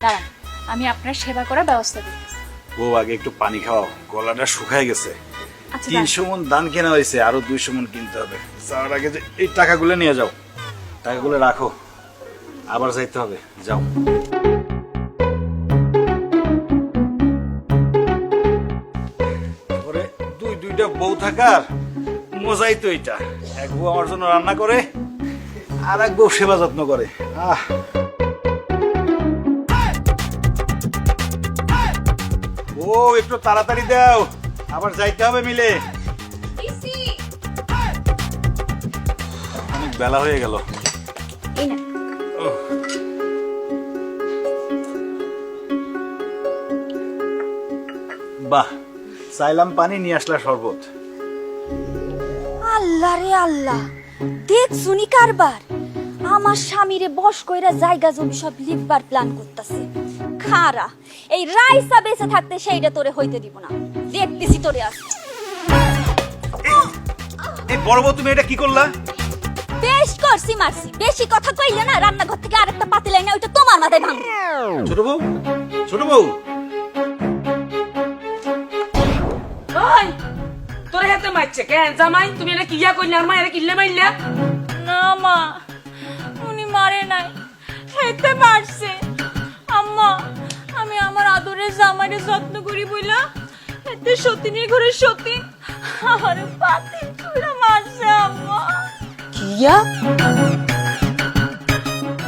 দাঁড়ান, আমি আপনার সেবা করার ব্যবস্থা দিই। ও আগে একটু পানি খাওয়াও, গলাটা শুকায় গেছে। আচ্ছা 300 মণ ধান কেনা হয়েছে, আরো 200 মণ কিনতে হবে। যাওয়ার আগে যে এই টাকাগুলো নিয়ে যাও, টাকাগুলো রাখো, আবার যাইতে হবে, যাও। পরে দুইটা বউ থাকার মজাই তো এটা। এক বউ আমার জন্য রান্না করে, আর এক বউ সেবা যত্ন করে। ও একটু তাড়াতাড়ি দাও, আবার যাইতে হবে মিলে। অনেক বেলা হয়ে গেল। বাহ, চাইলাম পানি, নিয়ে আসলা শরবত। আল্লাহ রে আল্লাহ, দেখ শুনি কারবার। আমার স্বামীরে বস কইরা জায়গা জমি সব লিখবার প্ল্যান করতেছে। খারা এই রাইসা বেঁচে থাকতে সেইটা তোরে হইতে দিব না। দেখতেছি তোরে আজ। এই বড় বউ, তুমি এটা কি করলা? বেশ করছি মারছি, বেশি কথা কইলে না রান্নাঘর থেকে আরেকটা পাতিল আইনা ওইটা তোমার মাথায় ভাঙবো। ছোট বউ, ছোট বউ, ওই তোরে হাতে মারছে কেন জামাই? তুমি এটা কিয়া কইলে আর মায়ের কিল্লে মাইলা? না মা, উনি মারে নাই, হেতে মারছে। আম্মা, আমি আমার আদরের জামাইরে যত্ন করি বইলা এতে সতীনের ঘরে সতী আমার পাতি পুরা মারছে আম্মা। কিয়া?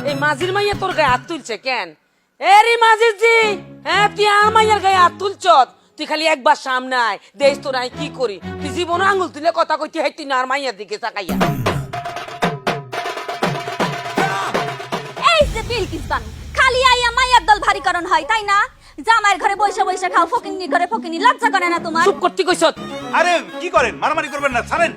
এই মাঝির মাইয়া তোর গায়ে হাত তুলছে কেন? এ রে মাঝির জি, হ্যাঁ তুই আমার মাইয়ার গায়ে হাত তুলছ? তুই খালি একবার সামনে আয়, দেশ তোর আমি কি করি। তুই জীবনে আঙুল তুলে কথা কইতে হয়, তুই না আর মাইয়ার দিকে তাকাইয়া। এই যে বিলকিস বানু, খালি আইয়া মাইয়ার দল ভারীকরণ হয় তাই না? জামাইয়ের ঘরে বইসা বইসা খাও, ফকিন্নির ঘরে ফকিন্নি, লজ্জা করে না তোমার? চুপ করতে কইছ? আরে কি করেন, মারামারি করবেন না, ছাড়েন।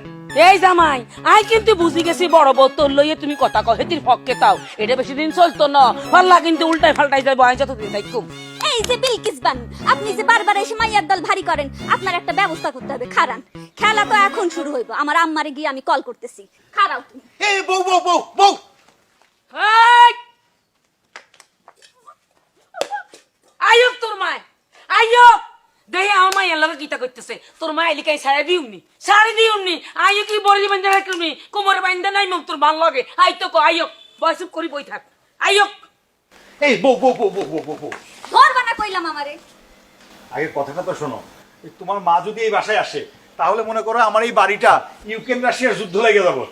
এই জামাই, আই কিন্তু বুঝি গেছি বড় বউ তোর লইয়ে তুমি কথা কও, হেতির পক্ষে তাও। এটা বেশি দিন চলতো না, পাল্লা কিন্তু উল্টাই ফাল্টাই যাবো। আই যতদিন থাকুম। এই যে বিলকিস বানু, আপনি যে বারবার এসে মাইয়ার দল ভারী করেন, আপনার একটা ব্যবস্থা করতে হবে। খারান, খেলা তো এখন শুরু হইব। আমার আম্মারে গিয়ে আমি কল করতেছি। খারাও তুমি। এই বউ বউ বউ বউ, এই! আইয়ক তোর মায়, আইয়ক দেহে আমার মায়ের লগে গীতা করতেছে। তোর মা এলিকাই সাড়ে দিউনি, সাড়ে দিউনি। আইয়ো কি বড়ি বান্ধা রাখবি, কোমরে বান্ধা নাই মুখ তোর ভাল লগে। আই তো কো আইয়ক, বয়সুপ করি বই থাক। আইয়ক এই বউ বউ বউ বউ বউ বউ, ধরবা না কইলাম আমারে। আগে কথাটা তো শোনো। তোমার মা যদি এই বাসায় আসে, তাহলে মনে করো আমার এই বাড়িটা ইউক্রেন রাশিয়ার যুদ্ধ লেগে যাবো।